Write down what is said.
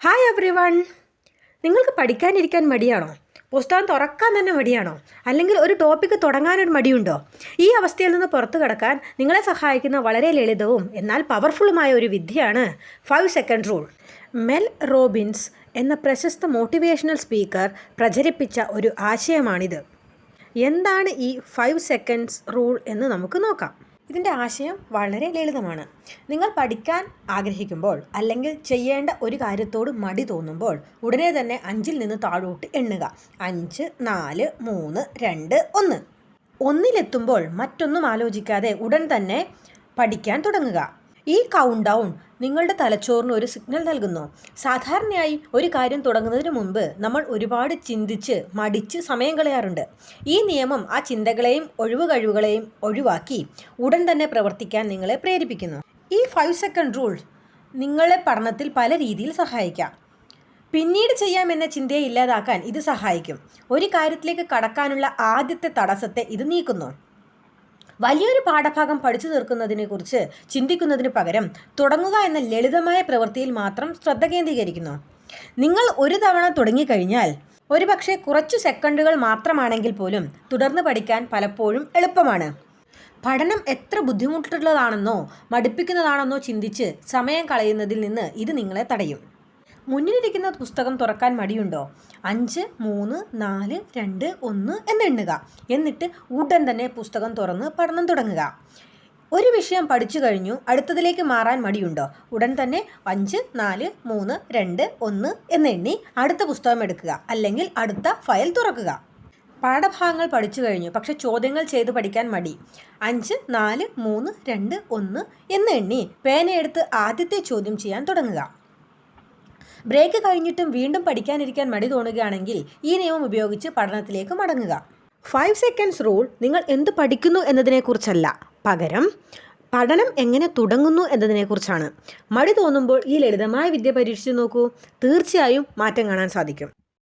Hi everyone. നിങ്ങൾക്ക് പഠിക്കാനിരിക്കാൻ മടിയാണോ? പുസ്തകം തുറക്കാൻ തന്നെ മടിയാണോ? അല്ലെങ്കിൽ ഒരു ടോപ്പിക്ക് തുടങ്ങാനൊരു മടിയുണ്ടോ? ഈ അവസ്ഥയിൽ നിന്ന് പുറത്തു കടക്കാൻ നിങ്ങളെ സഹായിക്കുന്ന വളരെ ലളിതവും എന്നാൽ പവർഫുള്ളുമായ ഒരു വിദ്യയാണ് 5 സെക്കൻഡ് റൂൾ. മെൽ റോബിൻസ് എന്ന പ്രശസ്ത മോട്ടിവേഷണൽ സ്പീക്കർ പ്രചരിപ്പിച്ച ഒരു ആശയമാണിത്. എന്താണ് ഈ 5 സെക്കൻഡ്സ് റൂൾ എന്ന് നമുക്ക് നോക്കാം. ഇതിൻ്റെ ആശയം വളരെ ലളിതമാണ്. നിങ്ങൾ പഠിക്കാൻ ആഗ്രഹിക്കുമ്പോൾ അല്ലെങ്കിൽ ചെയ്യേണ്ട ഒരു കാര്യത്തോട് മടി തോന്നുമ്പോൾ ഉടനെ തന്നെ 5-ൽ നിന്ന് താഴോട്ട് എണ്ണുക. 5, 4, 3, 2, 1. 1-ലെത്തുമ്പോൾ മറ്റൊന്നും ആലോചിക്കാതെ ഉടൻ തന്നെ പഠിക്കാൻ തുടങ്ങുക. ഈ കൗണ്ട് ഡൗൺ നിങ്ങളുടെ തലച്ചോറിന് ഒരു സിഗ്നൽ നൽകുന്നു. സാധാരണയായി ഒരു കാര്യം തുടങ്ങുന്നതിന് മുമ്പ് നമ്മൾ ഒരുപാട് ചിന്തിച്ച് മടിച്ച് സമയം കളയാറുണ്ട്. ഈ നിയമം ആ ചിന്തകളെയും കഴിവുകളെയും ഒഴിവാക്കി ഉടൻ തന്നെ പ്രവർത്തിക്കാൻ നിങ്ങളെ പ്രേരിപ്പിക്കുന്നു. ഈ 5 സെക്കൻഡ് റൂൾ നിങ്ങളെ പഠനത്തിൽ പല രീതിയിൽ സഹായിക്കാം. പിന്നീട് ചെയ്യാമെന്ന ചിന്തയെ ഇല്ലാതാക്കാൻ ഇത് സഹായിക്കും. ഒരു കാര്യത്തിലേക്ക് കടക്കാനുള്ള ആദ്യത്തെ തടസ്സത്തെ ഇത് നീക്കുന്നു. വലിയൊരു പാഠഭാഗം പഠിച്ചു തീർക്കുന്നതിനെക്കുറിച്ച് ചിന്തിക്കുന്നതിന് പകരം തുടങ്ങുക എന്ന ലളിതമായ പ്രവൃത്തിയിൽ മാത്രം ശ്രദ്ധ കേന്ദ്രീകരിക്കുന്നു. നിങ്ങൾ ഒരു തവണ തുടങ്ങിക്കഴിഞ്ഞാൽ ഒരുപക്ഷെ കുറച്ചു സെക്കൻഡുകൾ മാത്രമാണെങ്കിൽ പോലും തുടർന്ന് പഠിക്കാൻ പലപ്പോഴും എളുപ്പമാണ്. പഠനം എത്ര ബുദ്ധിമുട്ടുള്ളതാണെന്നോ മടുപ്പിക്കുന്നതാണെന്നോ ചിന്തിച്ച് സമയം കളയുന്നതിൽ നിന്ന് ഇത് നിങ്ങളെ തടയും. മുന്നിലിരിക്കുന്ന പുസ്തകം തുറക്കാൻ മടിയുണ്ടോ? 5, 3, 4, 2, 1 എന്നെണ്ണുക. എന്നിട്ട് ഉടൻ തന്നെ പുസ്തകം തുറന്ന് പഠനം തുടങ്ങുക. ഒരു വിഷയം പഠിച്ചു കഴിഞ്ഞു, അടുത്തതിലേക്ക് മാറാൻ മടിയുണ്ടോ? ഉടൻ തന്നെ 5, 4, 3, 2, 1 എന്നെണ്ണി അടുത്ത പുസ്തകം എടുക്കുക, അല്ലെങ്കിൽ അടുത്ത ഫയൽ തുറക്കുക. പാഠഭാഗങ്ങൾ പഠിച്ചു കഴിഞ്ഞു, പക്ഷെ ചോദ്യങ്ങൾ ചെയ്ത് പഠിക്കാൻ മടി. 5, 4, 3, 2, 1 എന്നെണ്ണി പേനയെടുത്ത് ആദ്യത്തെ ചോദ്യം ചെയ്യാൻ തുടങ്ങുക. ബ്രേക്ക് കഴിഞ്ഞിട്ടും വീണ്ടും പഠിക്കാനിരിക്കാൻ മടി തോന്നുകയാണെങ്കിൽ ഈ നിയമം ഉപയോഗിച്ച് പഠനത്തിലേക്ക് മടങ്ങുക. 5 സെക്കൻഡ്സ് റൂൾ നിങ്ങൾ എന്ത് പഠിക്കുന്നു എന്നതിനെക്കുറിച്ചല്ല, പകരം പഠനം എങ്ങനെ തുടങ്ങുന്നു എന്നതിനെക്കുറിച്ചാണ്. മടി തോന്നുമ്പോൾ ഈ ലളിതമായ വിദ്യ പരീക്ഷിച്ചു നോക്കൂ. തീർച്ചയായും മാറ്റം കാണാൻ സാധിക്കും.